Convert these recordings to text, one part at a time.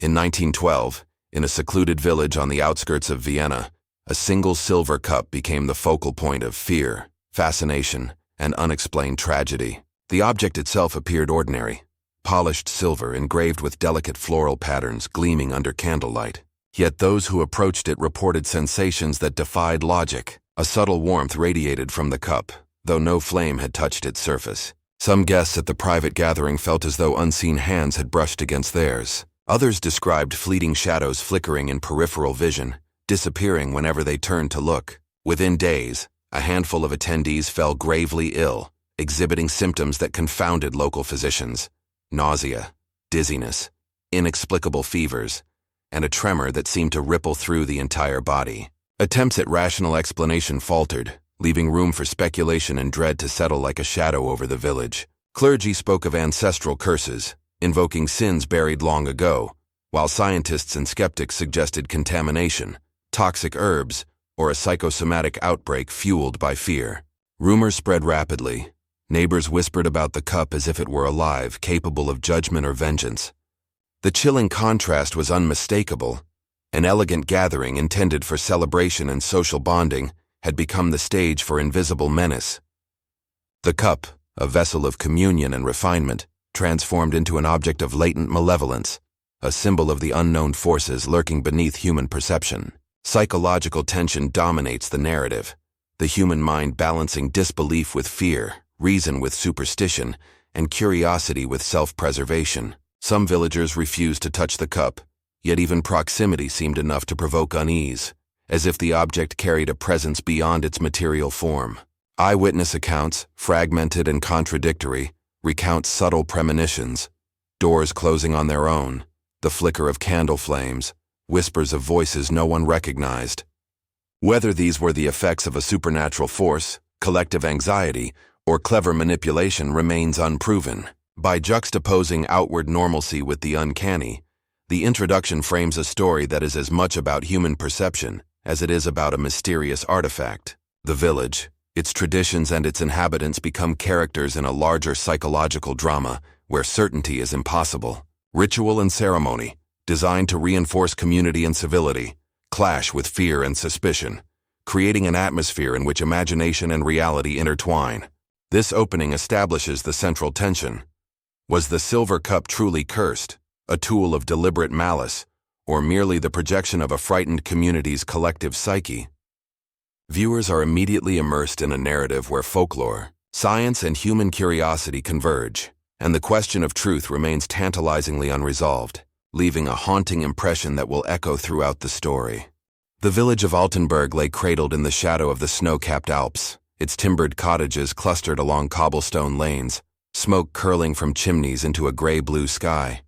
In 1912, in a secluded village on the outskirts of Vienna, a single silver cup became the focal point of fear, fascination, and unexplained tragedy. The object itself appeared ordinary, polished silver engraved with delicate floral patterns gleaming under candlelight. Yet those who approached it reported sensations that defied logic. A subtle warmth radiated from the cup, though no flame had touched its surface. Some guests at the private gathering felt as though unseen hands had brushed against theirs. Others described fleeting shadows flickering in peripheral vision, disappearing whenever they turned to look. Within days, a handful of attendees fell gravely ill, exhibiting symptoms that confounded local physicians: nausea, dizziness, inexplicable fevers, and a tremor that seemed to ripple through the entire body. Attempts at rational explanation faltered, leaving room for speculation and dread to settle like a shadow over the village. Clergy spoke of ancestral curses, invoking sins buried long ago, while scientists and skeptics suggested contamination, toxic herbs, or a psychosomatic outbreak fueled by fear. Rumors spread rapidly. Neighbors whispered about the cup as if it were alive, capable of judgment or vengeance. The chilling contrast was unmistakable. An elegant gathering intended for celebration and social bonding had become the stage for invisible menace. The cup, a vessel of communion and refinement, transformed into an object of latent malevolence, a symbol of the unknown forces lurking beneath human perception. Psychological tension dominates the narrative, the human mind balancing disbelief with fear, reason with superstition, and curiosity with self-preservation. Some villagers refused to touch the cup, yet even proximity seemed enough to provoke unease, as if the object carried a presence beyond its material form. Eyewitness accounts, fragmented and contradictory, recount subtle premonitions: doors closing on their own, the flicker of candle flames, whispers of voices no one recognized. Whether these were the effects of a supernatural force, collective anxiety, or clever manipulation remains unproven. By juxtaposing outward normalcy with the uncanny, the introduction frames a story that is as much about human perception as it is about a mysterious artifact. The village, its traditions and its inhabitants become characters in a larger psychological drama where certainty is impossible. Ritual and ceremony, designed to reinforce community and civility, clash with fear and suspicion, creating an atmosphere in which imagination and reality intertwine. This opening establishes the central tension. Was the silver cup truly cursed, a tool of deliberate malice, or merely the projection of a frightened community's collective psyche? Viewers are immediately immersed in a narrative where folklore, science, and human curiosity converge, and the question of truth remains tantalizingly unresolved, leaving a haunting impression that will echo throughout the story. The village of Altenburg lay cradled in the shadow of the snow-capped Alps, its timbered cottages clustered along cobblestone lanes, smoke curling from chimneys into a gray-blue sky.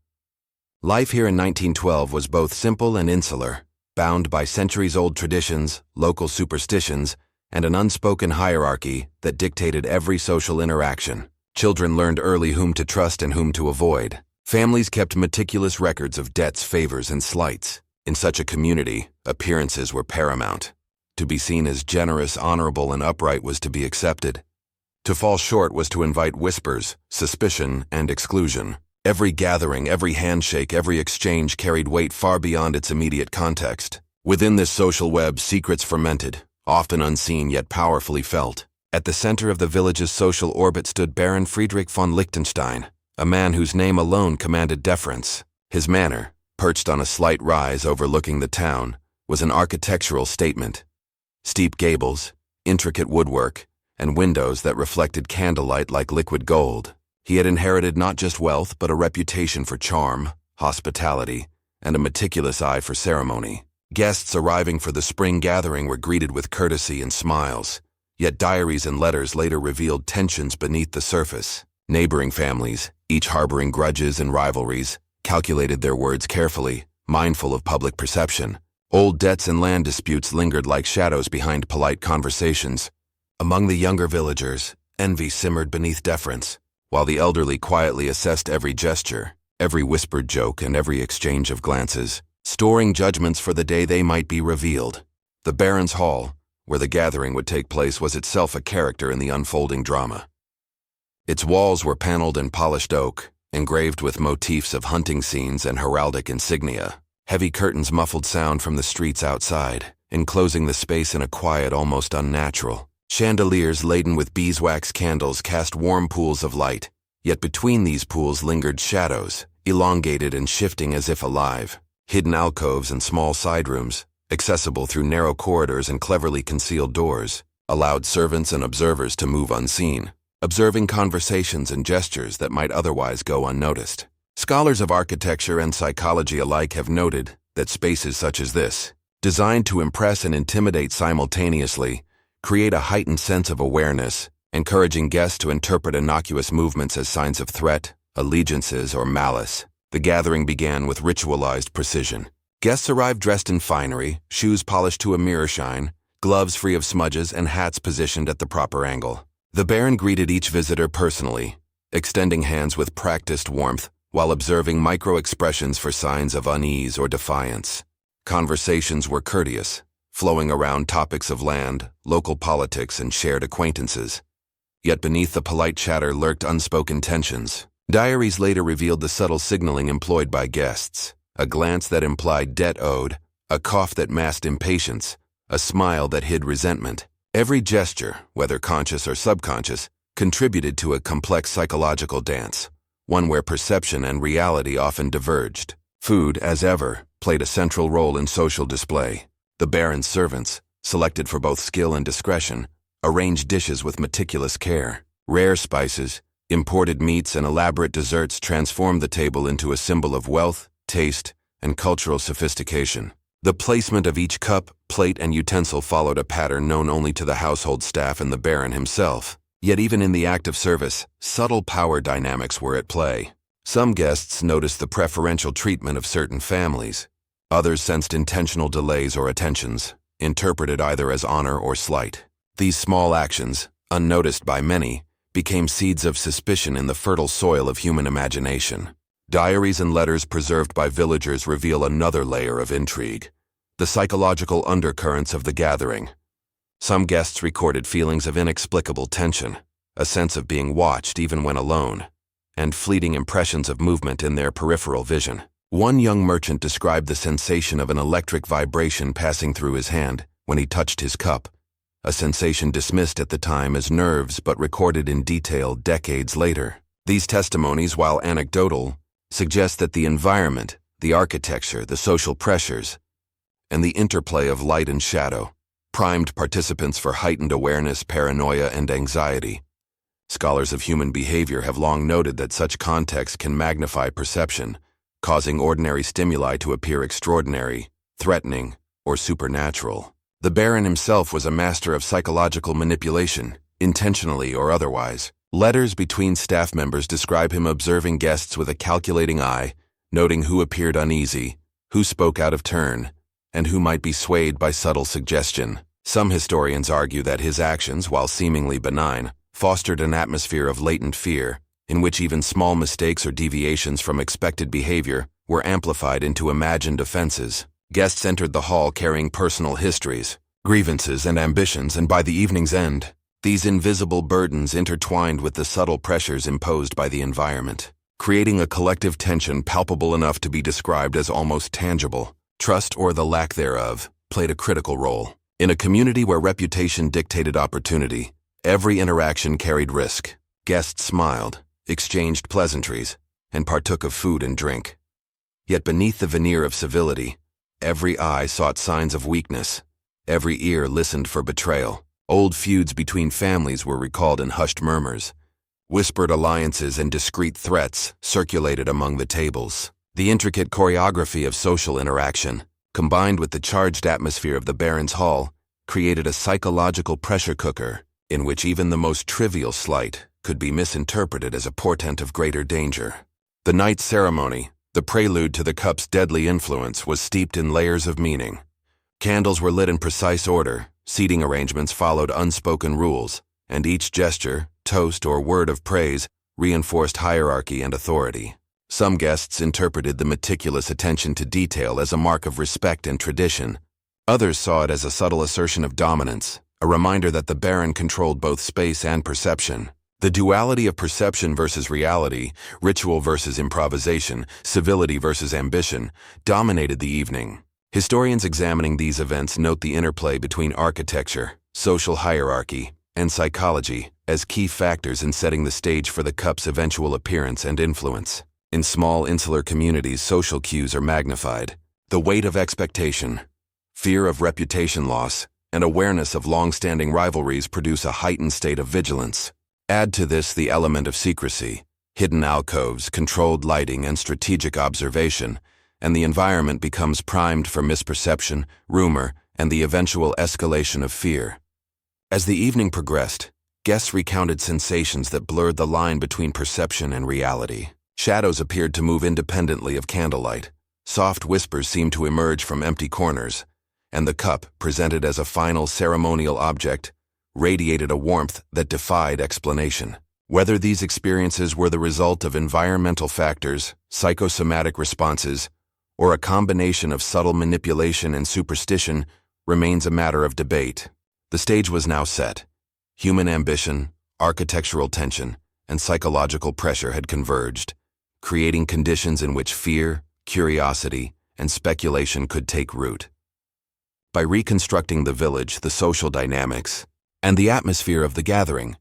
Life here in 1912 was both simple and insular, bound by centuries-old traditions, local superstitions, and an unspoken hierarchy that dictated every social interaction. Children learned early whom to trust and whom to avoid. Families kept meticulous records of debts, favors, and slights. In such a community, appearances were paramount. To be seen as generous, honorable, and upright was to be accepted. To fall short was to invite whispers, suspicion, and exclusion. Every gathering, every handshake, every exchange carried weight far beyond its immediate context. Within this social web, secrets fermented, often unseen yet powerfully felt. At the center of the village's social orbit stood Baron Friedrich von Liechtenstein, a man whose name alone commanded deference. His manor, perched on a slight rise overlooking the town, was an architectural statement. Steep gables, intricate woodwork, and windows that reflected candlelight like liquid gold. He had inherited not just wealth but a reputation for charm, hospitality, and a meticulous eye for ceremony. Guests arriving for the spring gathering were greeted with courtesy and smiles, yet diaries and letters later revealed tensions beneath the surface. Neighboring families, each harboring grudges and rivalries, calculated their words carefully, mindful of public perception. Old debts and land disputes lingered like shadows behind polite conversations. Among the younger villagers, envy simmered beneath deference, while the elderly quietly assessed every gesture, every whispered joke, and every exchange of glances, storing judgments for the day they might be revealed. The Baron's Hall, where the gathering would take place, was itself a character in the unfolding drama. Its walls were paneled in polished oak, engraved with motifs of hunting scenes and heraldic insignia. Heavy curtains muffled sound from the streets outside, enclosing the space in a quiet almost unnatural. Chandeliers laden with beeswax candles cast warm pools of light, yet between these pools lingered shadows, elongated and shifting as if alive. Hidden alcoves and small side rooms, accessible through narrow corridors and cleverly concealed doors, allowed servants and observers to move unseen, observing conversations and gestures that might otherwise go unnoticed. Scholars of architecture and psychology alike have noted that spaces such as this, designed to impress and intimidate simultaneously, create a heightened sense of awareness, encouraging guests to interpret innocuous movements as signs of threat, allegiances, or malice. The gathering began with ritualized precision. Guests arrived dressed in finery, shoes polished to a mirror shine, gloves free of smudges, and hats positioned at the proper angle. The Baron greeted each visitor personally, extending hands with practiced warmth while observing micro-expressions for signs of unease or defiance. Conversations were courteous, flowing around topics of land, local politics, and shared acquaintances. Yet beneath the polite chatter lurked unspoken tensions. Diaries later revealed the subtle signaling employed by guests: a glance that implied debt owed, a cough that masked impatience, a smile that hid resentment. Every gesture, whether conscious or subconscious, contributed to a complex psychological dance, one where perception and reality often diverged. Food, as ever, played a central role in social display. The Baron's servants, selected for both skill and discretion, arranged dishes with meticulous care. Rare spices, imported meats, and elaborate desserts transformed the table into a symbol of wealth, taste, and cultural sophistication. The placement of each cup, plate, and utensil followed a pattern known only to the household staff and the Baron himself. Yet even in the act of service, subtle power dynamics were at play. Some guests noticed the preferential treatment of certain families. Others sensed intentional delays or attentions, interpreted either as honor or slight. These small actions, unnoticed by many, became seeds of suspicion in the fertile soil of human imagination. Diaries and letters preserved by villagers reveal another layer of intrigue: the psychological undercurrents of the gathering. Some guests recorded feelings of inexplicable tension, a sense of being watched even when alone, and fleeting impressions of movement in their peripheral vision. One young merchant described the sensation of an electric vibration passing through his hand when he touched his cup, a sensation dismissed at the time as nerves but recorded in detail decades later. These testimonies, while anecdotal, suggest that the environment, the architecture, the social pressures, and the interplay of light and shadow primed participants for heightened awareness, paranoia, and anxiety. Scholars of human behavior have long noted that such context can magnify perception, causing ordinary stimuli to appear extraordinary, threatening, or supernatural. The Baron himself was a master of psychological manipulation, intentionally or otherwise. Letters between staff members describe him observing guests with a calculating eye, noting who appeared uneasy, who spoke out of turn, and who might be swayed by subtle suggestion. Some historians argue that his actions, while seemingly benign, fostered an atmosphere of latent fear, in which even small mistakes or deviations from expected behavior were amplified into imagined offenses. Guests entered the hall carrying personal histories, grievances, and ambitions, and by the evening's end, these invisible burdens intertwined with the subtle pressures imposed by the environment, creating a collective tension palpable enough to be described as almost tangible. Trust, or the lack thereof, played a critical role. In a community where reputation dictated opportunity, every interaction carried risk. Guests smiled, exchanged pleasantries, and partook of food and drink. Yet beneath the veneer of civility, every eye sought signs of weakness. Every ear listened for betrayal. Old feuds between families were recalled in hushed murmurs. Whispered alliances and discreet threats circulated among the tables. The intricate choreography of social interaction, combined with the charged atmosphere of the Baron's hall, created a psychological pressure cooker in which even the most trivial slight could be misinterpreted as a portent of greater danger. The night's ceremony, the prelude to the cup's deadly influence, was steeped in layers of meaning. Candles were lit in precise order, seating arrangements followed unspoken rules, and each gesture, toast, or word of praise reinforced hierarchy and authority. Some guests interpreted the meticulous attention to detail as a mark of respect and tradition. Others saw it as a subtle assertion of dominance, a reminder that the Baron controlled both space and perception. The duality of perception versus reality, ritual versus improvisation, civility versus ambition, dominated the evening. Historians examining these events note the interplay between architecture, social hierarchy, and psychology as key factors in setting the stage for the cup's eventual appearance and influence. In small insular communities, social cues are magnified. The weight of expectation, fear of reputation loss, and awareness of long-standing rivalries produce a heightened state of vigilance. Add to this the element of secrecy, hidden alcoves, controlled lighting, and strategic observation, and the environment becomes primed for misperception, rumor, and the eventual escalation of fear. As the evening progressed, guests recounted sensations that blurred the line between perception and reality. Shadows appeared to move independently of candlelight. Soft whispers seemed to emerge from empty corners, and the cup, presented as a final ceremonial object, radiated a warmth that defied explanation. Whether these experiences were the result of environmental factors, psychosomatic responses, or a combination of subtle manipulation and superstition remains a matter of debate. The stage was now set. Human ambition, architectural tension, and psychological pressure had converged, creating conditions in which fear, curiosity, and speculation could take root. By reconstructing the village, the social dynamics, and the atmosphere of the gathering,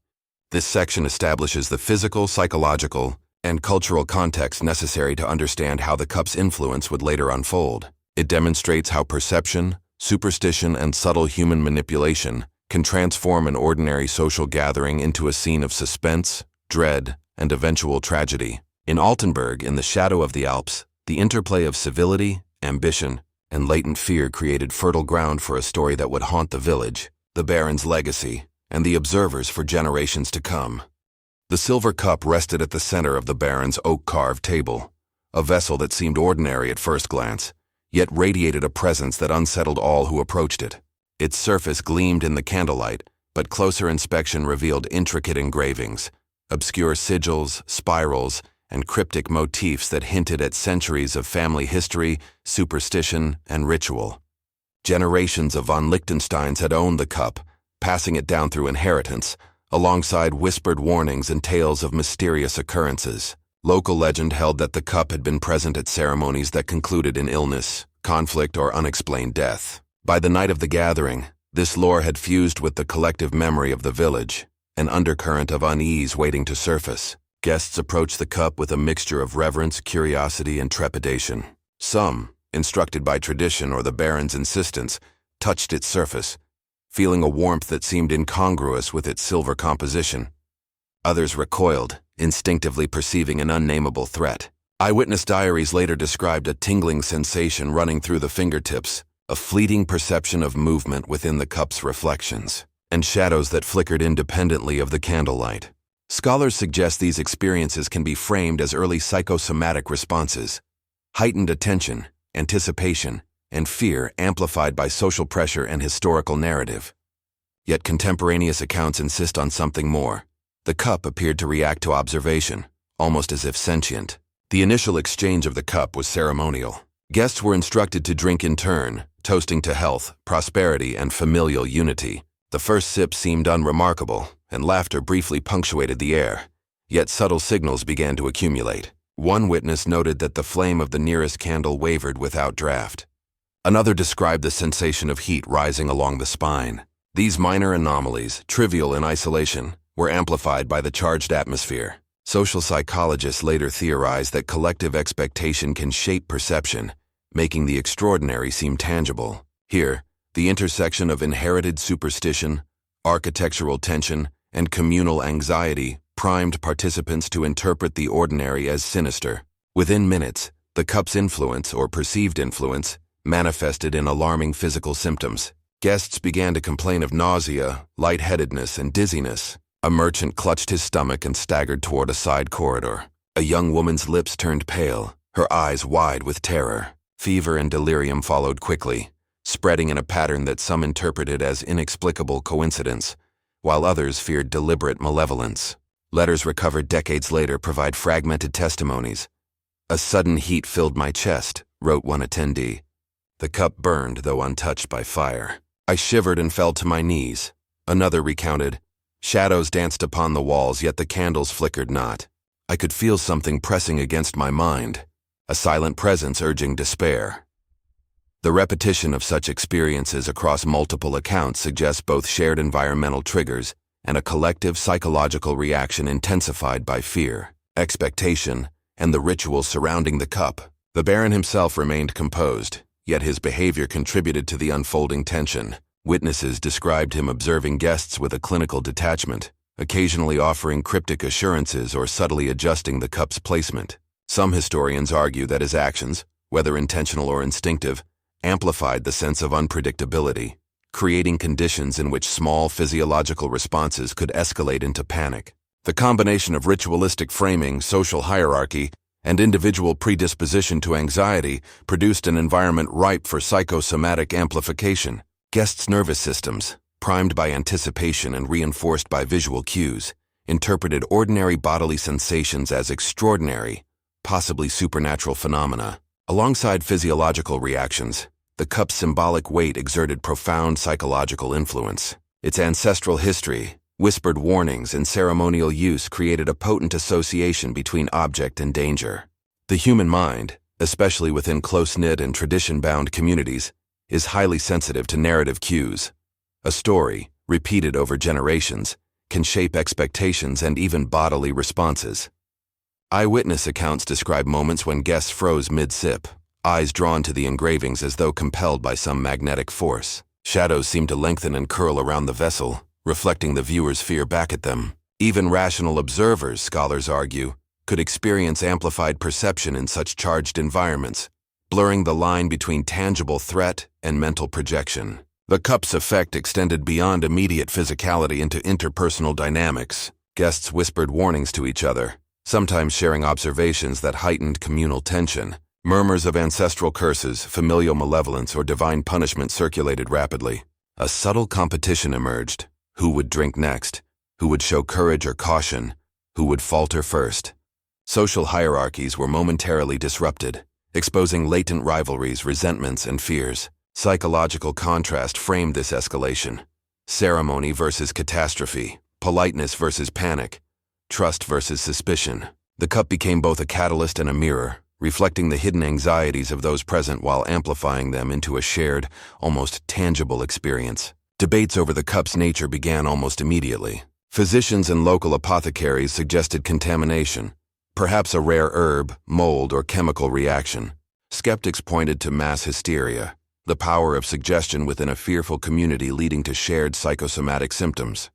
this section establishes the physical, psychological, and cultural context necessary to understand how the cup's influence would later unfold. It demonstrates how perception, superstition, and subtle human manipulation can transform an ordinary social gathering into a scene of suspense, dread, and eventual tragedy. In Altenburg, in the shadow of the Alps, the interplay of civility, ambition, and latent fear created fertile ground for a story that would haunt the village, the Baron's legacy, and the observers for generations to come. The silver cup rested at the center of the Baron's oak-carved table, a vessel that seemed ordinary at first glance, yet radiated a presence that unsettled all who approached it. Its surface gleamed in the candlelight, but closer inspection revealed intricate engravings, obscure sigils, spirals, and cryptic motifs that hinted at centuries of family history, superstition, and ritual. Generations of von Liechtensteins had owned the cup, passing it down through inheritance, alongside whispered warnings and tales of mysterious occurrences. Local legend held that the cup had been present at ceremonies that concluded in illness, conflict, or unexplained death. By the night of the gathering, this lore had fused with the collective memory of the village, an undercurrent of unease waiting to surface. Guests approached the cup with a mixture of reverence, curiosity, and trepidation. Some, instructed by tradition or the Baron's insistence, touched its surface, feeling a warmth that seemed incongruous with its silver composition. Others recoiled, instinctively perceiving an unnameable threat. Eyewitness diaries later described a tingling sensation running through the fingertips, a fleeting perception of movement within the cup's reflections, and shadows that flickered independently of the candlelight. Scholars suggest these experiences can be framed as early psychosomatic responses, heightened attention, anticipation, and fear amplified by social pressure and historical narrative. Yet contemporaneous accounts insist on something more. The cup appeared to react to observation, almost as if sentient. The initial exchange of the cup was ceremonial. Guests were instructed to drink in turn, toasting to health, prosperity, and familial unity. The first sip seemed unremarkable, and laughter briefly punctuated the air. Yet subtle signals began to accumulate. One witness noted that the flame of the nearest candle wavered without draft. Another described the sensation of heat rising along the spine. These minor anomalies, trivial in isolation, were amplified by the charged atmosphere. Social psychologists later theorized that collective expectation can shape perception, making the extraordinary seem tangible. Here, the intersection of inherited superstition, architectural tension, and communal anxiety primed participants to interpret the ordinary as sinister. Within minutes, the cup's influence, or perceived influence, manifested in alarming physical symptoms. Guests began to complain of nausea, lightheadedness, and dizziness. A merchant clutched his stomach and staggered toward a side corridor. A young woman's lips turned pale, her eyes wide with terror. Fever and delirium followed quickly, spreading in a pattern that some interpreted as inexplicable coincidence, while others feared deliberate malevolence. Letters recovered decades later provide fragmented testimonies. "A sudden heat filled my chest," wrote one attendee. "The cup burned, though untouched by fire. I shivered and fell to my knees." Another recounted, Shadows danced upon the walls, yet the candles flickered not. I could feel something pressing against my mind, a silent presence urging despair. The repetition of such experiences across multiple accounts suggests both shared environmental triggers and a collective psychological reaction intensified by fear, expectation, and the rituals surrounding the cup. The Baron himself remained composed, yet his behavior contributed to the unfolding tension. Witnesses described him observing guests with a clinical detachment, occasionally offering cryptic assurances or subtly adjusting the cup's placement. Some historians argue that his actions, whether intentional or instinctive, amplified the sense of unpredictability, creating conditions in which small physiological responses could escalate into panic. The combination of ritualistic framing, social hierarchy, and individual predisposition to anxiety produced an environment ripe for psychosomatic amplification. Guests' nervous systems, primed by anticipation and reinforced by visual cues, interpreted ordinary bodily sensations as extraordinary, possibly supernatural phenomena. Alongside physiological reactions, the cup's symbolic weight exerted profound psychological influence. Its ancestral history, whispered warnings, and ceremonial use created a potent association between object and danger. The human mind, especially within close-knit and tradition-bound communities, is highly sensitive to narrative cues. A story, repeated over generations, can shape expectations and even bodily responses. Eyewitness accounts describe moments when guests froze mid-sip, eyes drawn to the engravings as though compelled by some magnetic force. Shadows seemed to lengthen and curl around the vessel, reflecting the viewer's fear back at them. Even rational observers, scholars argue, could experience amplified perception in such charged environments, blurring the line between tangible threat and mental projection. The cup's effect extended beyond immediate physicality into interpersonal dynamics. Guests whispered warnings to each other, sometimes sharing observations that heightened communal tension. Murmurs of ancestral curses, familial malevolence, or divine punishment circulated rapidly. A subtle competition emerged. Who would drink next? Who would show courage or caution? Who would falter first? Social hierarchies were momentarily disrupted, exposing latent rivalries, resentments, and fears. Psychological contrast framed this escalation. Ceremony versus catastrophe, politeness versus panic, trust versus suspicion. The cup became both a catalyst and a mirror, reflecting the hidden anxieties of those present while amplifying them into a shared, almost tangible experience. Debates over the cup's nature began almost immediately. Physicians and local apothecaries suggested contamination, perhaps a rare herb, mold, or chemical reaction. Skeptics pointed to mass hysteria, the power of suggestion within a fearful community leading to shared psychosomatic symptoms.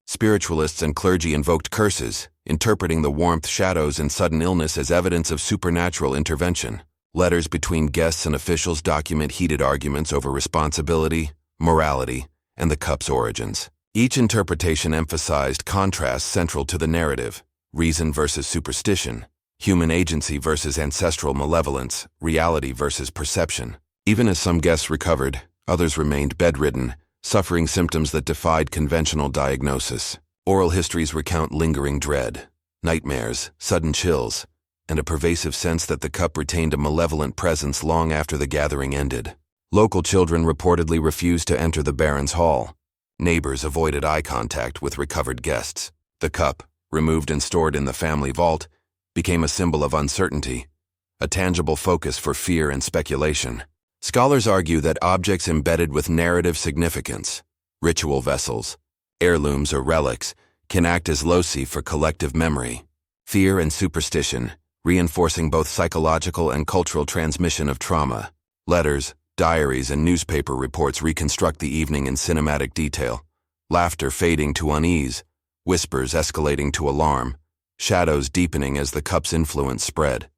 Spiritualists and clergy invoked curses, interpreting the warmth, shadows, and sudden illness as evidence of supernatural intervention. Letters between guests and officials document heated arguments over responsibility, morality, and the cup's origins. Each interpretation emphasized contrasts central to the narrative: reason versus superstition, human agency versus ancestral malevolence, reality versus perception. Even as some guests recovered, others remained bedridden, suffering symptoms that defied conventional diagnosis. Oral histories recount lingering dread, nightmares, sudden chills, and a pervasive sense that the cup retained a malevolent presence long after the gathering ended. Local children reportedly refused to enter the Baron's hall. Neighbors avoided eye contact with recovered guests. The cup, removed and stored in the family vault, became a symbol of uncertainty, a tangible focus for fear and speculation. Scholars argue that objects embedded with narrative significance, ritual vessels, heirlooms, or relics, can act as loci for collective memory, fear, and superstition, reinforcing both psychological and cultural transmission of trauma. Letters, diaries, and newspaper reports reconstruct the evening in cinematic detail, laughter fading to unease, whispers escalating to alarm, shadows deepening as the cup's influence spread.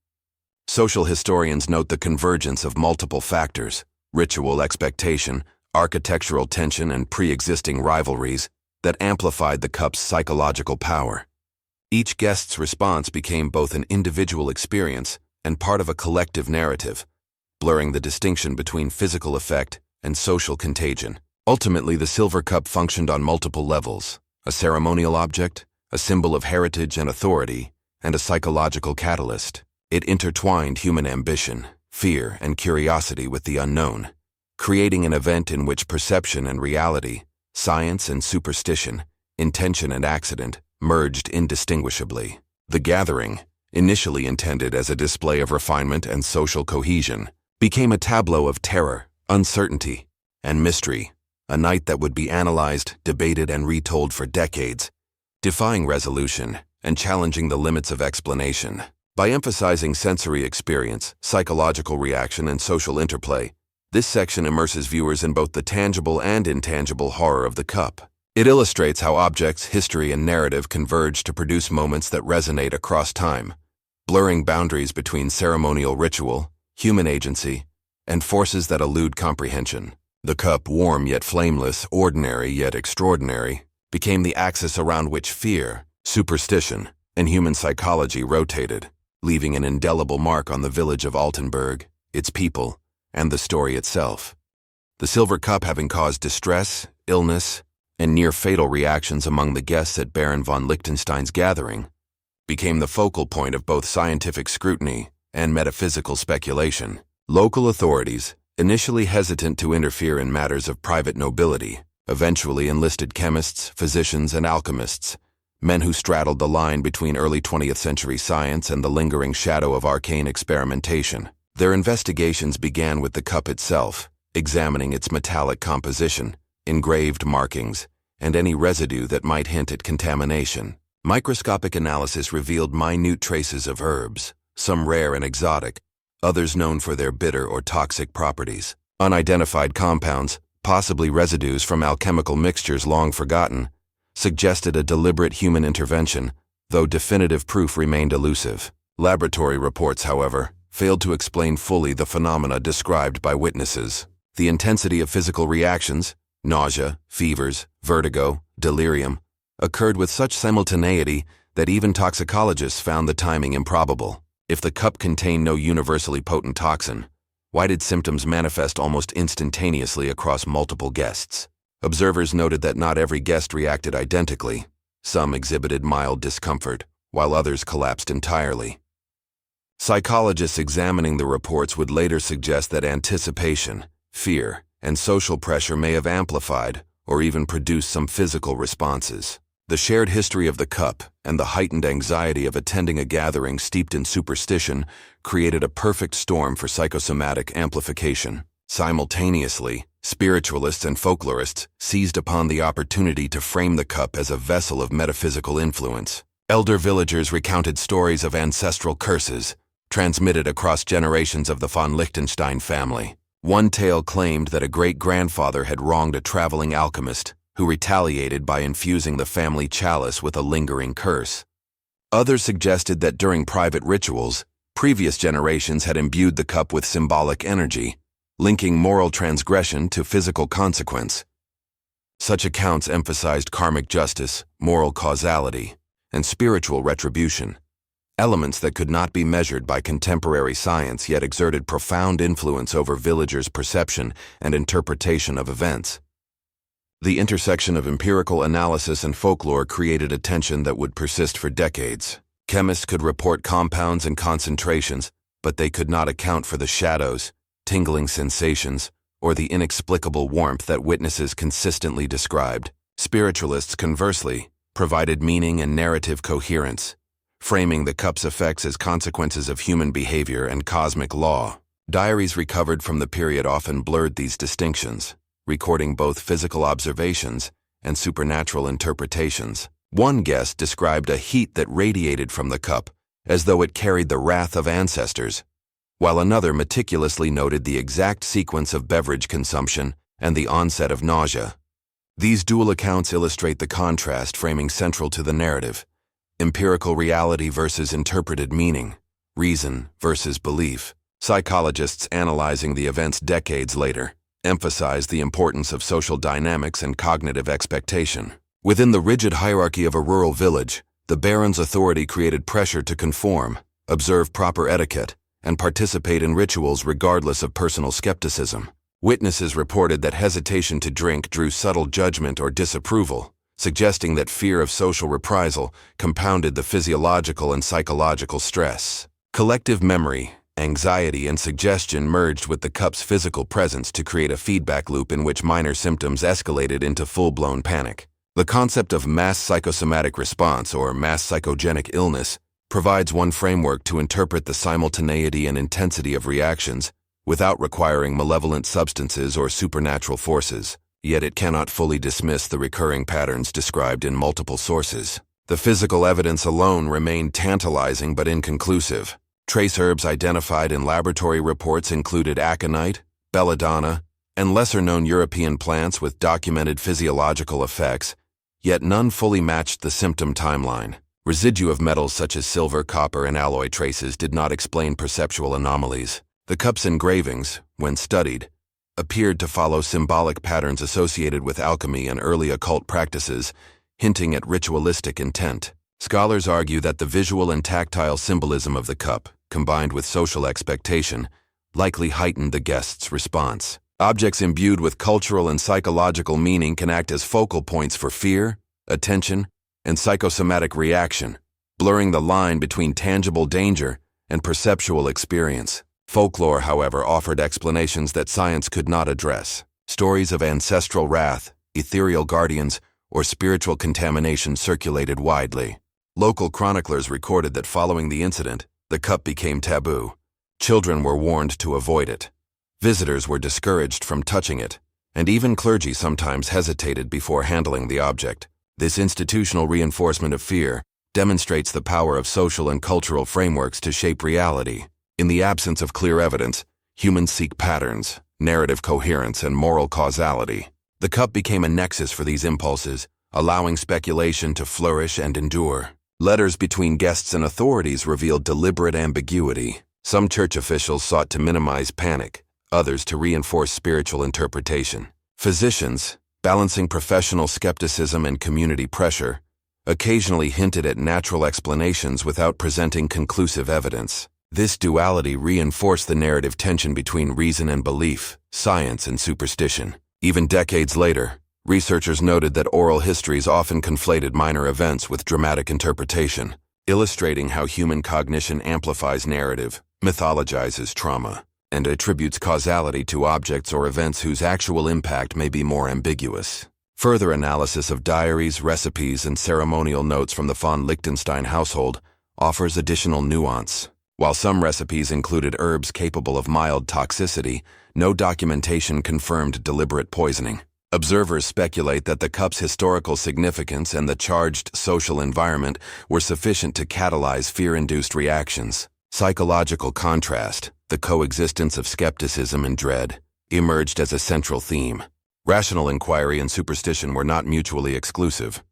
Social historians note the convergence of multiple factors: ritual expectation, architectural tension, and pre-existing rivalries that amplified the cup's psychological power. Each guest's response became both an individual experience and part of a collective narrative, blurring the distinction between physical effect and social contagion. Ultimately, the silver cup functioned on multiple levels: a ceremonial object, a symbol of heritage and authority, and a psychological catalyst. It intertwined human ambition, fear, and curiosity with the unknown, creating an event in which perception and reality, science and superstition, intention and accident merged indistinguishably. The gathering, initially intended as a display of refinement and social cohesion, became a tableau of terror, uncertainty, and mystery, a night that would be analyzed, debated, and retold for decades, defying resolution and challenging the limits of explanation. By emphasizing sensory experience, psychological reaction, and social interplay, this section immerses viewers in both the tangible and intangible horror of the cup. It illustrates how objects, history, and narrative converge to produce moments that resonate across time, blurring boundaries between ceremonial ritual, human agency, and forces that elude comprehension. The cup, warm yet flameless, ordinary yet extraordinary, became the axis around which fear, superstition, and human psychology rotated, leaving an indelible mark on the village of Altenburg, its people, and the story itself. The silver cup, having caused distress, illness, and near-fatal reactions among the guests at Baron von Liechtenstein's gathering, became the focal point of both scientific scrutiny and metaphysical speculation. Local authorities, initially hesitant to interfere in matters of private nobility, eventually enlisted chemists, physicians, and alchemists, men who straddled the line between early 20th century science and the lingering shadow of arcane experimentation. Their investigations began with the cup itself, examining its metallic composition, engraved markings, and any residue that might hint at contamination. Microscopic analysis revealed minute traces of herbs, some rare and exotic, others known for their bitter or toxic properties. Unidentified compounds, possibly residues from alchemical mixtures long forgotten, suggested a deliberate human intervention, though definitive proof remained elusive. Laboratory reports, however, failed to explain fully the phenomena described by witnesses. The intensity of physical reactions, nausea, fevers, vertigo, delirium, occurred with such simultaneity that even toxicologists found the timing improbable. If the cup contained no universally potent toxin, why did symptoms manifest almost instantaneously across multiple guests? Observers noted that not every guest reacted identically. Some exhibited mild discomfort, while others collapsed entirely. Psychologists examining the reports would later suggest that anticipation, fear, and social pressure may have amplified or even produced some physical responses. The shared history of the cup and the heightened anxiety of attending a gathering steeped in superstition created a perfect storm for psychosomatic amplification. Simultaneously, spiritualists and folklorists seized upon the opportunity to frame the cup as a vessel of metaphysical influence. Elder villagers recounted stories of ancestral curses, transmitted across generations of the von Liechtenstein family. One tale claimed that a great-grandfather had wronged a traveling alchemist, who retaliated by infusing the family chalice with a lingering curse. Others suggested that during private rituals, previous generations had imbued the cup with symbolic energy, linking moral transgression to physical consequence. Such accounts emphasized karmic justice, moral causality, and spiritual retribution, elements that could not be measured by contemporary science yet exerted profound influence over villagers' perception and interpretation of events. The intersection of empirical analysis and folklore created a tension that would persist for decades. Chemists could report compounds and concentrations, but they could not account for the shadows, tingling sensations, or the inexplicable warmth that witnesses consistently described. Spiritualists, conversely, provided meaning and narrative coherence, framing the cup's effects as consequences of human behavior and cosmic law. Diaries recovered from the period often blurred these distinctions, recording both physical observations and supernatural interpretations. One guest described a heat that radiated from the cup as though it carried the wrath of ancestors, while another meticulously noted the exact sequence of beverage consumption and the onset of nausea. These dual accounts illustrate the contrast framing central to the narrative: empirical reality versus interpreted meaning, reason versus belief. Psychologists analyzing the events decades later emphasized the importance of social dynamics and cognitive expectation. Within the rigid hierarchy of a rural village, the Baron's authority created pressure to conform, observe proper etiquette, and participate in rituals regardless of personal skepticism. Witnesses reported that hesitation to drink drew subtle judgment or disapproval, suggesting that fear of social reprisal compounded the physiological and psychological stress. Collective memory, anxiety, and suggestion merged with the cup's physical presence to create a feedback loop in which minor symptoms escalated into full-blown panic. The concept of mass psychosomatic response, or mass psychogenic illness, provides one framework to interpret the simultaneity and intensity of reactions without requiring malevolent substances or supernatural forces, yet it cannot fully dismiss the recurring patterns described in multiple sources. The physical evidence alone remained tantalizing but inconclusive. Trace herbs identified in laboratory reports included aconite, belladonna, and lesser-known European plants with documented physiological effects, yet none fully matched the symptom timeline. Residue of metals such as silver, copper, and alloy traces did not explain perceptual anomalies. The cup's engravings, when studied, appeared to follow symbolic patterns associated with alchemy and early occult practices, hinting at ritualistic intent. Scholars argue that the visual and tactile symbolism of the cup, combined with social expectation, likely heightened the guest's response. Objects imbued with cultural and psychological meaning can act as focal points for fear, attention, and psychosomatic reaction, blurring the line between tangible danger and perceptual experience. Folklore, however, offered explanations that science could not address. Stories of ancestral wrath, ethereal guardians, or spiritual contamination circulated widely. Local chroniclers recorded that following the incident, the cup became taboo. Children were warned to avoid it. Visitors were discouraged from touching it, and even clergy sometimes hesitated before handling the object. This institutional reinforcement of fear demonstrates the power of social and cultural frameworks to shape reality. In the absence of clear evidence, humans seek patterns, narrative coherence, and moral causality. The cup became a nexus for these impulses, allowing speculation to flourish and endure. Letters between guests and authorities revealed deliberate ambiguity. Some church officials sought to minimize panic, others to reinforce spiritual interpretation. Physicians, balancing professional skepticism and community pressure, occasionally hinted at natural explanations without presenting conclusive evidence. This duality reinforced the narrative tension between reason and belief, science and superstition. Even decades later, researchers noted that oral histories often conflated minor events with dramatic interpretation, illustrating how human cognition amplifies narrative, mythologizes trauma, and attributes causality to objects or events whose actual impact may be more ambiguous. Further analysis of diaries, recipes, and ceremonial notes from the von Liechtenstein household offers additional nuance. While some recipes included herbs capable of mild toxicity, no documentation confirmed deliberate poisoning. Observers speculate that the cup's historical significance and the charged social environment were sufficient to catalyze fear-induced reactions. Psychological contrast, the coexistence of skepticism and dread, emerged as a central theme. Rational inquiry and superstition were not mutually exclusive.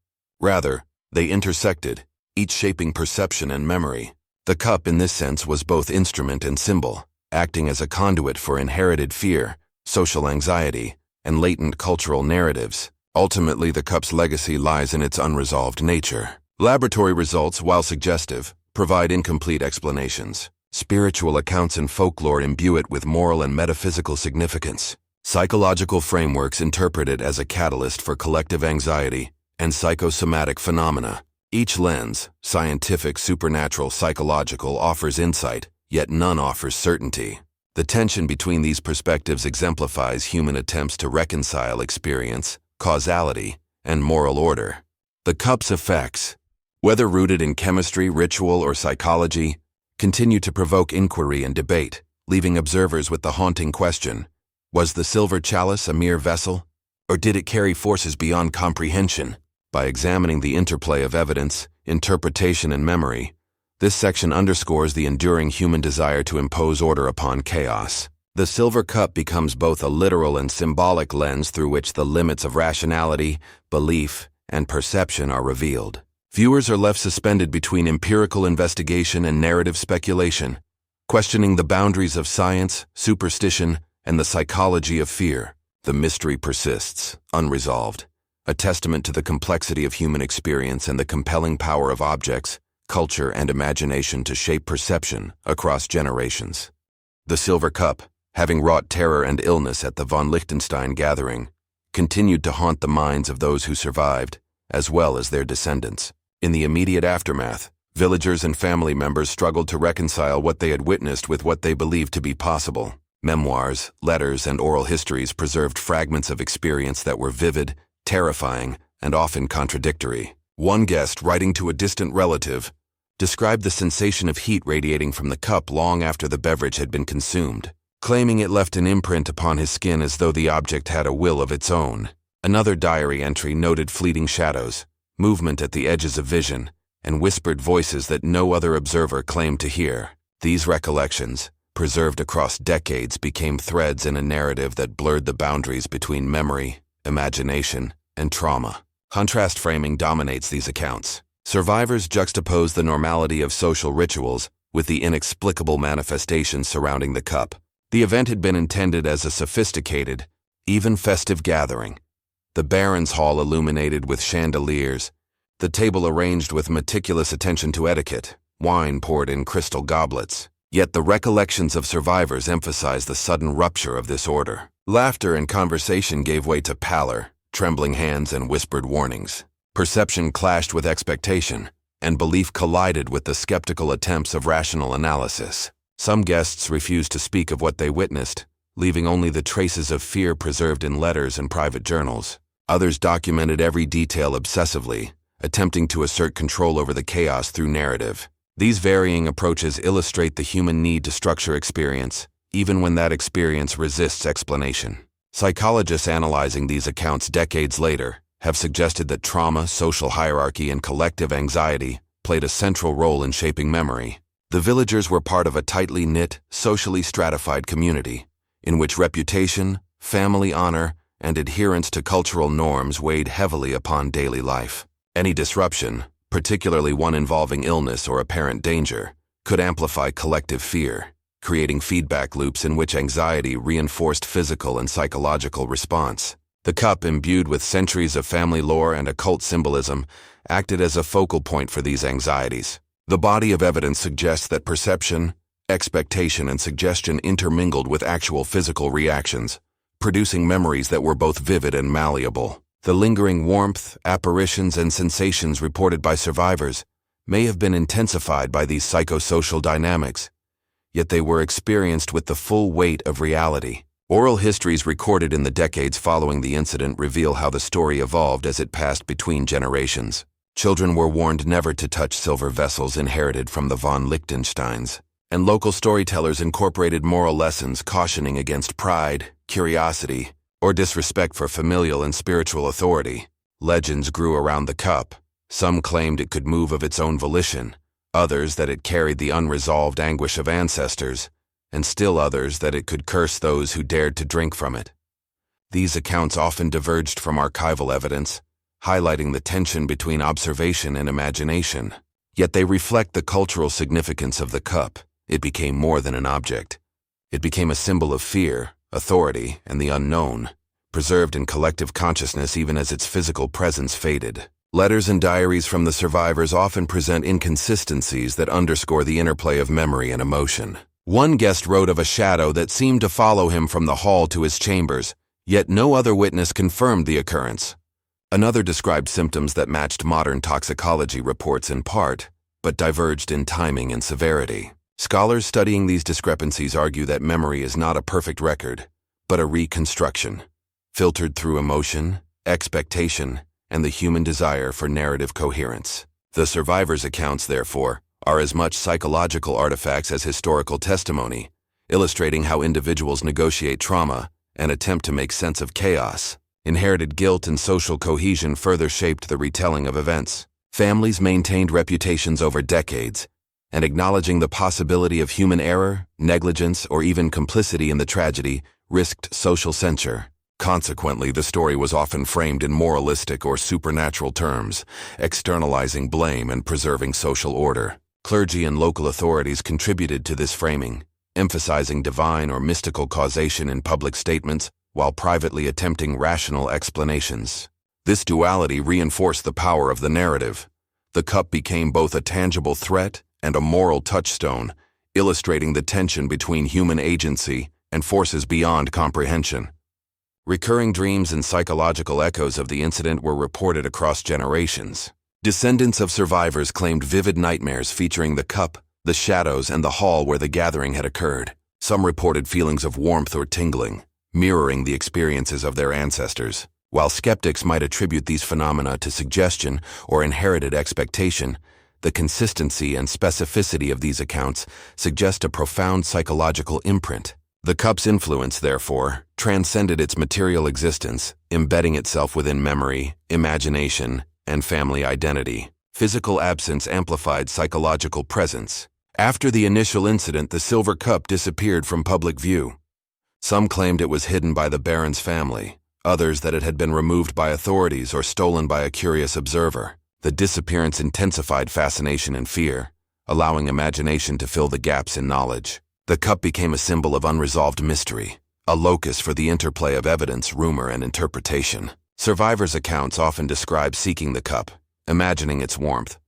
Rather, they intersected, each shaping perception and memory. The cup, in this sense, was both instrument and symbol, acting as a conduit for inherited fear, social anxiety, and latent cultural narratives. Ultimately, the cup's legacy lies in its unresolved nature. Laboratory results, while suggestive, provide incomplete explanations. Spiritual accounts and folklore imbue it with moral and metaphysical significance. Psychological frameworks interpret it as a catalyst for collective anxiety and psychosomatic phenomena. Each lens, scientific, supernatural, psychological, offers insight, yet none offers certainty. The tension between these perspectives exemplifies human attempts to reconcile experience, causality, and moral order. The cup's effects, whether rooted in chemistry, ritual, or psychology, continue to provoke inquiry and debate, leaving observers with the haunting question: was the silver chalice a mere vessel, or did it carry forces beyond comprehension? By examining the interplay of evidence, interpretation, and memory, this section underscores the enduring human desire to impose order upon chaos. The silver cup becomes both a literal and symbolic lens through which the limits of rationality, belief, and perception are revealed. Viewers are left suspended between empirical investigation and narrative speculation, questioning the boundaries of science, superstition, and the psychology of fear. The mystery persists, unresolved, a testament to the complexity of human experience and the compelling power of objects, culture, and imagination to shape perception across generations. The silver cup, having wrought terror and illness at the von Liechtenstein gathering, continued to haunt the minds of those who survived, as well as their descendants. In the immediate aftermath, villagers and family members struggled to reconcile what they had witnessed with what they believed to be possible. Memoirs, letters, and oral histories preserved fragments of experience that were vivid, terrifying, and often contradictory. One guest, writing to a distant relative, described the sensation of heat radiating from the cup long after the beverage had been consumed, claiming it left an imprint upon his skin as though the object had a will of its own. Another diary entry noted fleeting shadows, movement at the edges of vision, and whispered voices that no other observer claimed to hear. These recollections, preserved across decades, became threads in a narrative that blurred the boundaries between memory, imagination, and trauma. Contrast framing dominates these accounts. Survivors juxtapose the normality of social rituals with the inexplicable manifestations surrounding the cup. The event had been intended as a sophisticated, even festive gathering. The Baron's Hall illuminated with chandeliers, the table arranged with meticulous attention to etiquette, wine poured in crystal goblets. Yet the recollections of survivors emphasize the sudden rupture of this order. Laughter and conversation gave way to pallor, trembling hands, and whispered warnings. Perception clashed with expectation, and belief collided with the skeptical attempts of rational analysis. Some guests refused to speak of what they witnessed, leaving only the traces of fear preserved in letters and private journals. Others documented every detail obsessively, attempting to assert control over the chaos through narrative. These varying approaches illustrate the human need to structure experience, even when that experience resists explanation. Psychologists analyzing these accounts decades later have suggested that trauma, social hierarchy, and collective anxiety played a central role in shaping memory. The villagers were part of a tightly knit, socially stratified community, in which reputation, family honor, and adherence to cultural norms weighed heavily upon daily life. Any disruption, particularly one involving illness or apparent danger, could amplify collective fear, creating feedback loops in which anxiety reinforced physical and psychological response. The cup, imbued with centuries of family lore and occult symbolism, acted as a focal point for these anxieties. The body of evidence suggests that perception, expectation, and suggestion intermingled with actual physical reactions, producing memories that were both vivid and malleable. The lingering warmth, apparitions, and sensations reported by survivors may have been intensified by these psychosocial dynamics, yet they were experienced with the full weight of reality. Oral histories recorded in the decades following the incident reveal how the story evolved as it passed between generations. Children were warned never to touch silver vessels inherited from the von Liechtensteins, and local storytellers incorporated moral lessons cautioning against pride, curiosity, or disrespect for familial and spiritual authority. Legends grew around the cup. Some claimed it could move of its own volition, others that it carried the unresolved anguish of ancestors, and still others that it could curse those who dared to drink from it. These accounts often diverged from archival evidence, highlighting the tension between observation and imagination. Yet they reflect the cultural significance of the cup. It became more than an object. It became a symbol of fear, authority, and the unknown, preserved in collective consciousness even as its physical presence faded. Letters and diaries from the survivors often present inconsistencies that underscore the interplay of memory and emotion. One guest wrote of a shadow that seemed to follow him from the hall to his chambers, yet no other witness confirmed the occurrence. Another described symptoms that matched modern toxicology reports in part, but diverged in timing and severity. Scholars studying these discrepancies argue that memory is not a perfect record, but a reconstruction, filtered through emotion, expectation, and the human desire for narrative coherence. The survivors' accounts, therefore, are as much psychological artifacts as historical testimony, illustrating how individuals negotiate trauma and attempt to make sense of chaos. Inherited guilt and social cohesion further shaped the retelling of events. Families maintained reputations over decades, and acknowledging the possibility of human error, negligence, or even complicity in the tragedy risked social censure. Consequently, the story was often framed in moralistic or supernatural terms, externalizing blame and preserving social order. Clergy and local authorities contributed to this framing, emphasizing divine or mystical causation in public statements while privately attempting rational explanations. This duality reinforced the power of the narrative. The cup became both a tangible threat and a moral touchstone, illustrating the tension between human agency and forces beyond comprehension. Recurring dreams and psychological echoes of the incident were reported across generations. Descendants of survivors claimed vivid nightmares featuring the cup, the shadows, and the hall where the gathering had occurred. Some reported feelings of warmth or tingling, mirroring the experiences of their ancestors. While skeptics might attribute these phenomena to suggestion or inherited expectation, the consistency and specificity of these accounts suggest a profound psychological imprint. The cup's influence, therefore, transcended its material existence, embedding itself within memory, imagination, and family identity. Physical absence amplified psychological presence. After the initial incident, the silver cup disappeared from public view. Some claimed it was hidden by the Baron's family, others that it had been removed by authorities or stolen by a curious observer. The disappearance intensified fascination and fear, allowing imagination to fill the gaps in knowledge. The cup became a symbol of unresolved mystery, a locus for the interplay of evidence, rumor, and interpretation. Survivors' accounts often describe seeking the cup, imagining its warmth,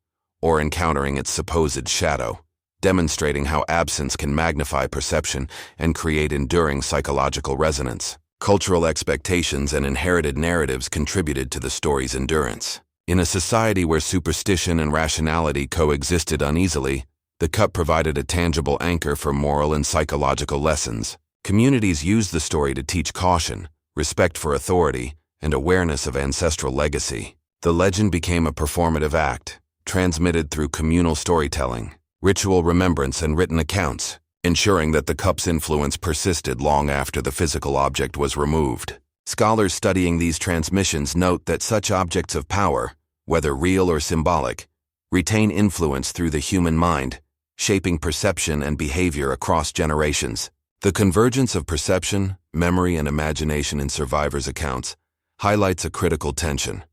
or encountering its supposed shadow, demonstrating how absence can magnify perception and create enduring psychological resonance. Cultural expectations and inherited narratives contributed to the story's endurance. In a society where superstition and rationality coexisted uneasily, the cup provided a tangible anchor for moral and psychological lessons. Communities used the story to teach caution, respect for authority, and awareness of ancestral legacy. The legend became a performative act, transmitted through communal storytelling, ritual remembrance, and written accounts, ensuring that the cup's influence persisted long after the physical object was removed. Scholars studying these transmissions note that such objects of power, whether real or symbolic, retain influence through the human mind, shaping perception and behavior across generations. The convergence of perception, memory, and imagination in survivors' accounts highlights a critical tension: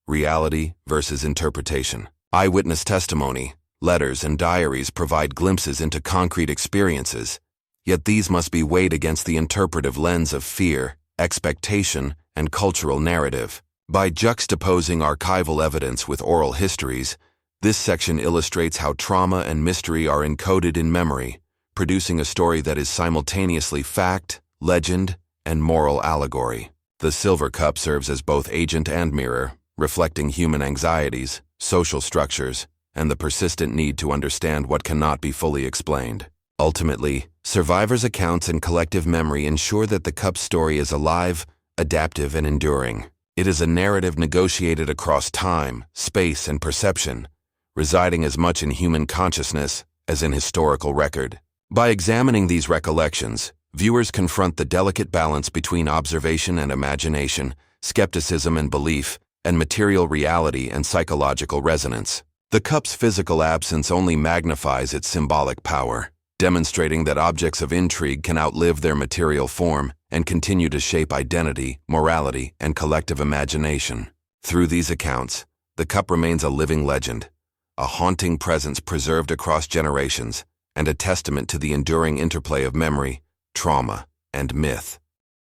reality versus interpretation. Eyewitness testimony, letters, and diaries provide glimpses into concrete experiences, yet these must be weighed against the interpretive lens of fear, expectation, and cultural narrative. By juxtaposing archival evidence with oral histories, this section illustrates how trauma and mystery are encoded in memory, producing a story that is simultaneously fact, legend, and moral allegory. The silver cup serves as both agent and mirror, reflecting human anxieties, social structures, and the persistent need to understand what cannot be fully explained. Ultimately, survivors' accounts and collective memory ensure that the cup's story is alive, adaptive, and enduring. It is a narrative negotiated across time, space, and perception, residing as much in human consciousness as in historical record. By examining these recollections, viewers confront the delicate balance between observation and imagination, skepticism and belief, and material reality and psychological resonance. The cup's physical absence only magnifies its symbolic power, demonstrating that objects of intrigue can outlive their material form and continue to shape identity, morality, and collective imagination. Through these accounts, the cup remains a living legend, a haunting presence preserved across generations, and a testament to the enduring interplay of memory, trauma, and myth.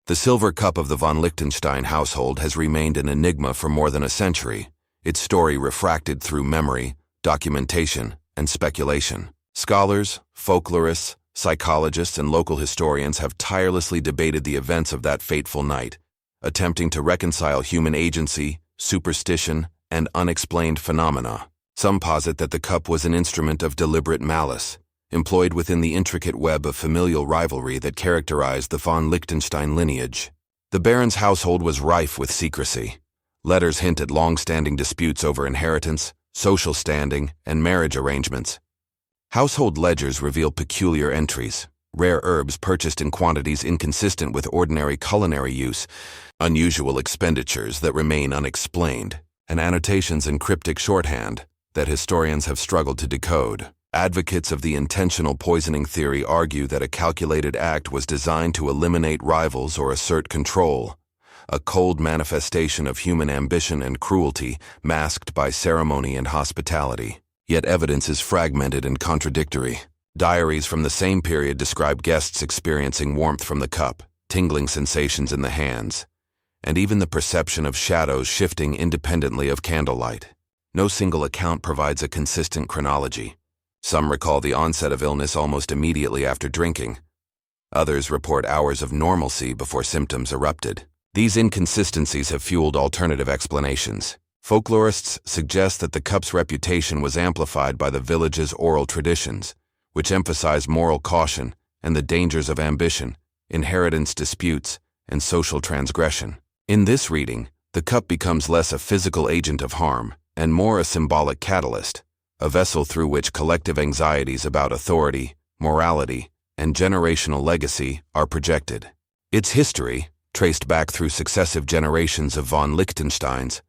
The silver cup of the von Liechtenstein household has remained an enigma for more than a century, its story refracted through memory, documentation, and speculation. Scholars, folklorists, psychologists, and local historians have tirelessly debated the events of that fateful night, attempting to reconcile human agency, superstition, and unexplained phenomena. Some posit that the cup was an instrument of deliberate malice, employed within the intricate web of familial rivalry that characterized the von Liechtenstein lineage. The Baron's household was rife with secrecy. Letters hint at long-standing disputes over inheritance, social standing, and marriage arrangements. Household ledgers reveal peculiar entries, rare herbs purchased in quantities inconsistent with ordinary culinary use, unusual expenditures that remain unexplained, and annotations in cryptic shorthand that historians have struggled to decode. Advocates of the intentional poisoning theory argue that a calculated act was designed to eliminate rivals or assert control, a cold manifestation of human ambition and cruelty masked by ceremony and hospitality. Yet evidence is fragmented and contradictory. Diaries from the same period describe guests experiencing warmth from the cup, tingling sensations in the hands, and even the perception of shadows shifting independently of candlelight. No single account provides a consistent chronology. Some recall the onset of illness almost immediately after drinking. Others report hours of normalcy before symptoms erupted. These inconsistencies have fueled alternative explanations. Folklorists suggest that the cup's reputation was amplified by the village's oral traditions, which emphasize moral caution and the dangers of ambition, inheritance disputes, and social transgression. In this reading, the cup becomes less a physical agent of harm and more a symbolic catalyst, a vessel through which collective anxieties about authority, morality, and generational legacy are projected. Its history, traced back through successive generations of von Liechtensteins,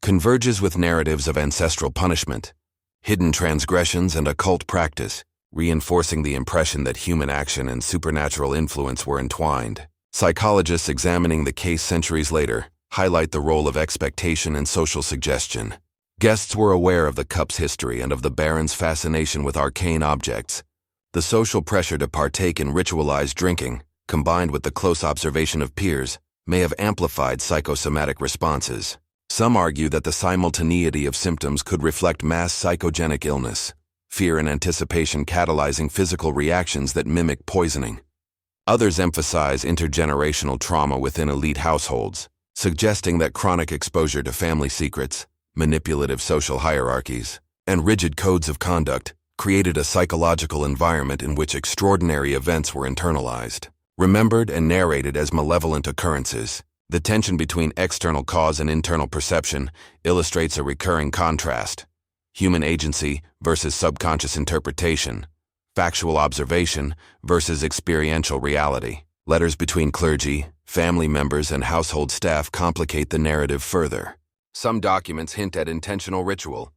converges with narratives of ancestral punishment, hidden transgressions, and occult practice, reinforcing the impression that human action and supernatural influence were entwined. Psychologists examining the case centuries later highlight the role of expectation and social suggestion. Guests were aware of the cup's history and of the Baron's fascination with arcane objects. The social pressure to partake in ritualized drinking, combined with the close observation of peers, may have amplified psychosomatic responses. Some argue that the simultaneity of symptoms could reflect mass psychogenic illness, fear and anticipation catalyzing physical reactions that mimic poisoning. Others emphasize intergenerational trauma within elite households, suggesting that chronic exposure to family secrets, manipulative social hierarchies, and rigid codes of conduct created a psychological environment in which extraordinary events were internalized, remembered and narrated as malevolent occurrences. The tension between external cause and internal perception illustrates a recurring contrast: human agency versus subconscious interpretation, factual observation versus experiential reality. Letters between clergy, family members, and household staff complicate the narrative further. Some documents hint at intentional ritual.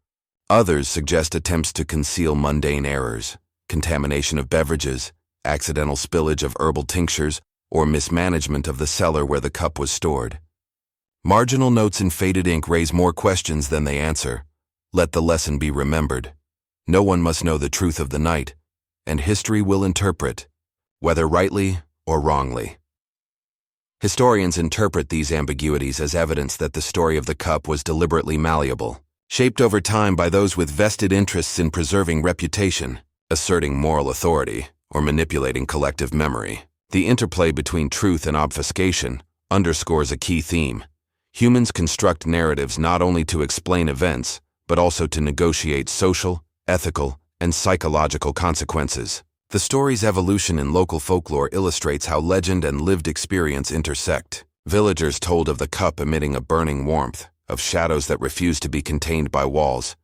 Others suggest attempts to conceal mundane errors, contamination of beverages, accidental spillage of herbal tinctures, or mismanagement of the cellar where the cup was stored. Marginal notes in faded ink raise more questions than they answer. Let the lesson be remembered. No one must know the truth of the night, and history will interpret, whether rightly or wrongly. Historians interpret these ambiguities as evidence that the story of the cup was deliberately malleable, shaped over time by those with vested interests in preserving reputation, asserting moral authority, or manipulating collective memory. The interplay between truth and obfuscation underscores a key theme. Humans construct narratives not only to explain events, but also to negotiate social, ethical, and psychological consequences. The story's evolution in local folklore illustrates how legend and lived experience intersect. Villagers told of the cup emitting a burning warmth, of shadows that refused to be contained by walls,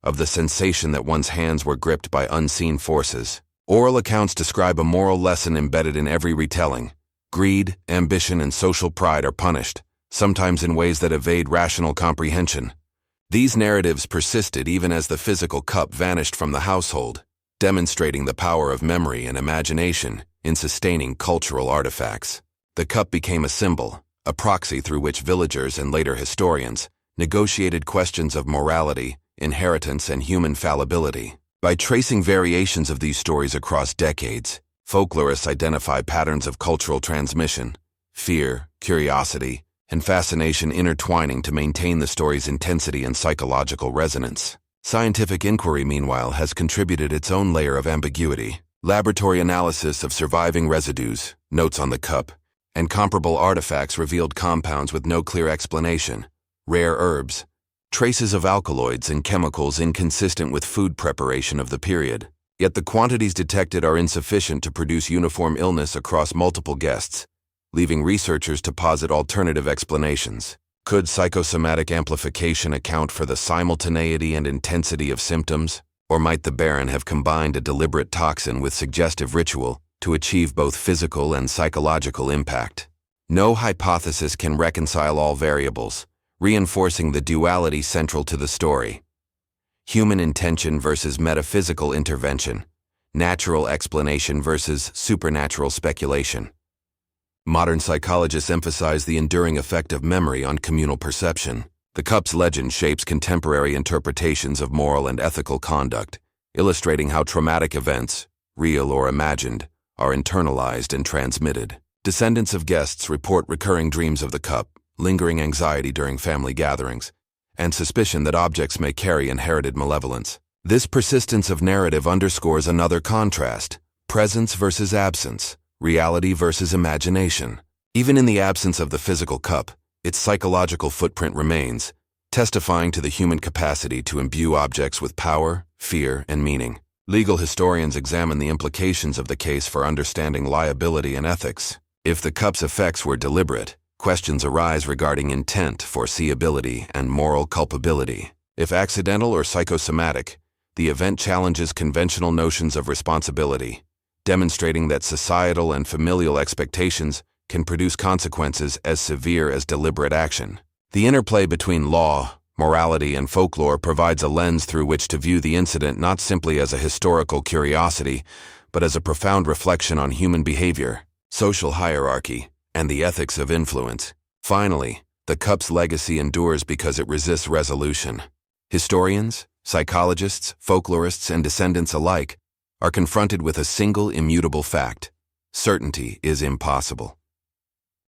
of the sensation that one's hands were gripped by unseen forces. Oral accounts describe a moral lesson embedded in every retelling. Greed, ambition, and social pride are punished, sometimes in ways that evade rational comprehension. These narratives persisted even as the physical cup vanished from the household, demonstrating the power of memory and imagination in sustaining cultural artifacts. The cup became a symbol, a proxy through which villagers and later historians negotiated questions of morality, inheritance, and human fallibility. By tracing variations of these stories across decades, folklorists identify patterns of cultural transmission, fear, curiosity, and fascination intertwining to maintain the story's intensity and psychological resonance. Scientific inquiry, meanwhile, has contributed its own layer of ambiguity. Laboratory analysis of surviving residues, notes on the cup, and comparable artifacts revealed compounds with no clear explanation, rare herbs, traces of alkaloids and chemicals inconsistent with food preparation of the period. Yet the quantities detected are insufficient to produce uniform illness across multiple guests, leaving researchers to posit alternative explanations. Could psychosomatic amplification account for the simultaneity and intensity of symptoms? Or might the Baron have combined a deliberate toxin with suggestive ritual to achieve both physical and psychological impact? No hypothesis can reconcile all variables, reinforcing the duality central to the story. Human intention versus metaphysical intervention, natural explanation versus supernatural speculation. Modern psychologists emphasize the enduring effect of memory on communal perception. The cup's legend shapes contemporary interpretations of moral and ethical conduct, illustrating how traumatic events, real or imagined, are internalized and transmitted. Descendants of guests report recurring dreams of the cup, lingering anxiety during family gatherings, and suspicion that objects may carry inherited malevolence. This persistence of narrative underscores another contrast: presence versus absence, reality versus imagination. Even in the absence of the physical cup, its psychological footprint remains, testifying to the human capacity to imbue objects with power, fear, and meaning. Legal historians examine the implications of the case for understanding liability and ethics. If the cup's effects were deliberate, Questions arise regarding intent, foreseeability, and moral culpability. If accidental or psychosomatic, the event challenges conventional notions of responsibility, demonstrating that societal and familial expectations can produce consequences as severe as deliberate action. The interplay between law, morality, and folklore provides a lens through which to view the incident not simply as a historical curiosity, but as a profound reflection on human behavior, social hierarchy, and the ethics of influence. Finally, the cup's legacy endures because it resists resolution. Historians, psychologists, folklorists, and descendants alike are confronted with a single immutable fact: certainty is impossible.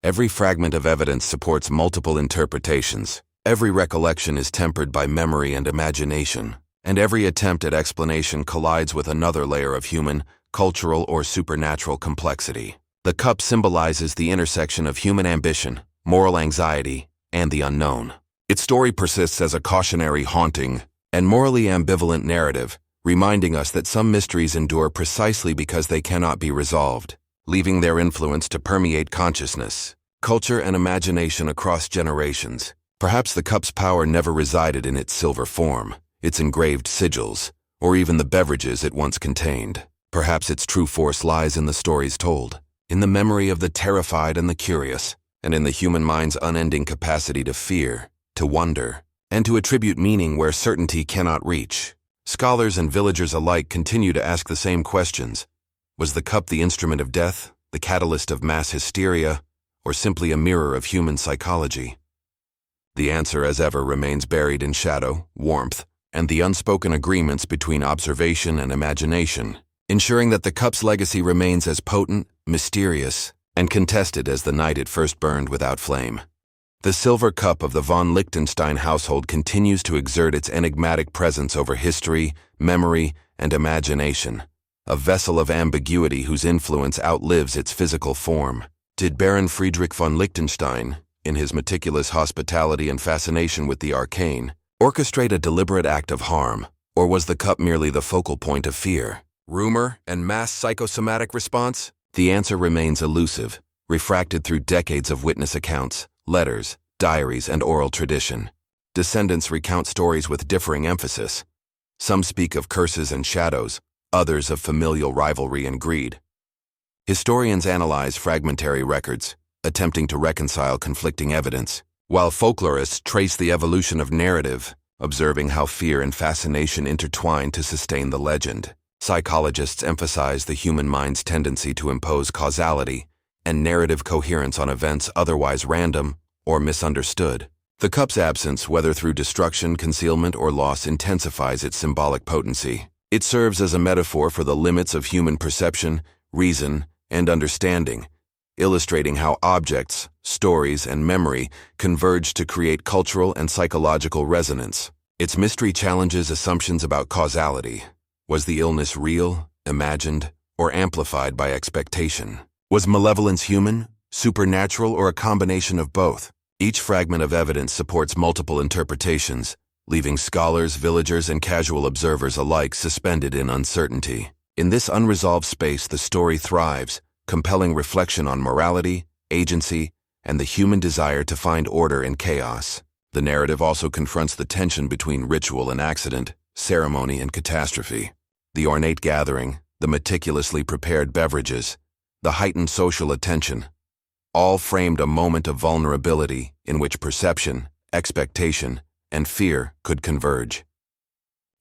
Every fragment of evidence supports multiple interpretations. Every recollection is tempered by memory and imagination, and every attempt at explanation collides with another layer of human, cultural, or supernatural complexity. The cup symbolizes the intersection of human ambition, moral anxiety, and the unknown. Its story persists as a cautionary, haunting, and morally ambivalent narrative, reminding us that some mysteries endure precisely because they cannot be resolved, leaving their influence to permeate consciousness, culture, and imagination across generations. Perhaps the cup's power never resided in its silver form, its engraved sigils, or even the beverages it once contained. Perhaps its true force lies in the stories told, in the memory of the terrified and the curious, and in the human mind's unending capacity to fear, to wonder, and to attribute meaning where certainty cannot reach. Scholars and villagers alike continue to ask the same questions. Was the cup the instrument of death, the catalyst of mass hysteria, or simply a mirror of human psychology? The answer, as ever, remains buried in shadow, warmth, and the unspoken agreements between observation and imagination, ensuring that the cup's legacy remains as potent, mysterious, and contested as the night it first burned without flame. The silver cup of the von Liechtenstein household continues to exert its enigmatic presence over history, memory, and imagination, a vessel of ambiguity whose influence outlives its physical form. Did Baron Friedrich von Liechtenstein, in his meticulous hospitality and fascination with the arcane, orchestrate a deliberate act of harm, or was the cup merely the focal point of fear, rumor, and mass psychosomatic response? The answer remains elusive, refracted through decades of witness accounts, letters, diaries, and oral tradition. Descendants recount stories with differing emphasis. Some speak of curses and shadows, others of familial rivalry and greed. Historians analyze fragmentary records, attempting to reconcile conflicting evidence, while folklorists trace the evolution of narrative, observing how fear and fascination intertwine to sustain the legend. Psychologists emphasize the human mind's tendency to impose causality and narrative coherence on events otherwise random or misunderstood. The cup's absence, whether through destruction, concealment, or loss, intensifies its symbolic potency. It serves as a metaphor for the limits of human perception, reason, and understanding, illustrating how objects, stories, and memory converge to create cultural and psychological resonance. Its mystery challenges assumptions about causality. Was the illness real, imagined, or amplified by expectation? Was malevolence human, supernatural, or a combination of both? Each fragment of evidence supports multiple interpretations, leaving scholars, villagers, and casual observers alike suspended in uncertainty. In this unresolved space, the story thrives, compelling reflection on morality, agency, and the human desire to find order in chaos. The narrative also confronts the tension between ritual and accident, ceremony and catastrophe. The ornate gathering, the meticulously prepared beverages, the heightened social attention, all framed a moment of vulnerability in which perception, expectation, and fear could converge.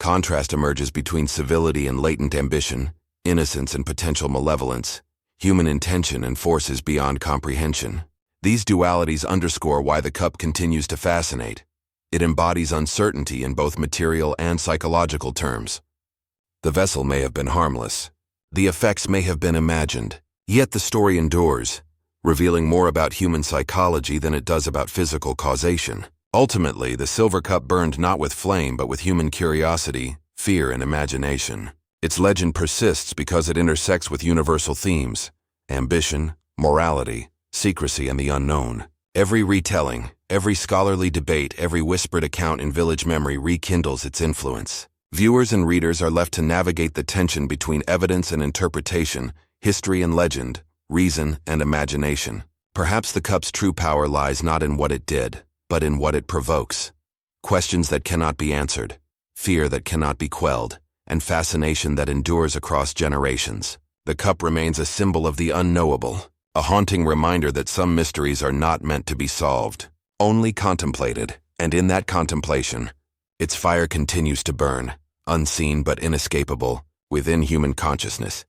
Contrast emerges between civility and latent ambition, innocence and potential malevolence, human intention and forces beyond comprehension. These dualities underscore why the cup continues to fascinate. It embodies uncertainty in both material and psychological terms. The vessel may have been harmless. The effects may have been imagined. Yet the story endures, revealing more about human psychology than it does about physical causation. Ultimately, the silver cup burned not with flame but with human curiosity, fear, and imagination. Its legend persists because it intersects with universal themes: ambition, morality, secrecy, and the unknown. Every retelling, every scholarly debate, every whispered account in village memory rekindles its influence. Viewers and readers are left to navigate the tension between evidence and interpretation, history and legend, reason and imagination. Perhaps the cup's true power lies not in what it did, but in what it provokes. Questions that cannot be answered, fear that cannot be quelled, and fascination that endures across generations. The cup remains a symbol of the unknowable, a haunting reminder that some mysteries are not meant to be solved, only contemplated, and in that contemplation, its fire continues to burn, unseen but inescapable, within human consciousness.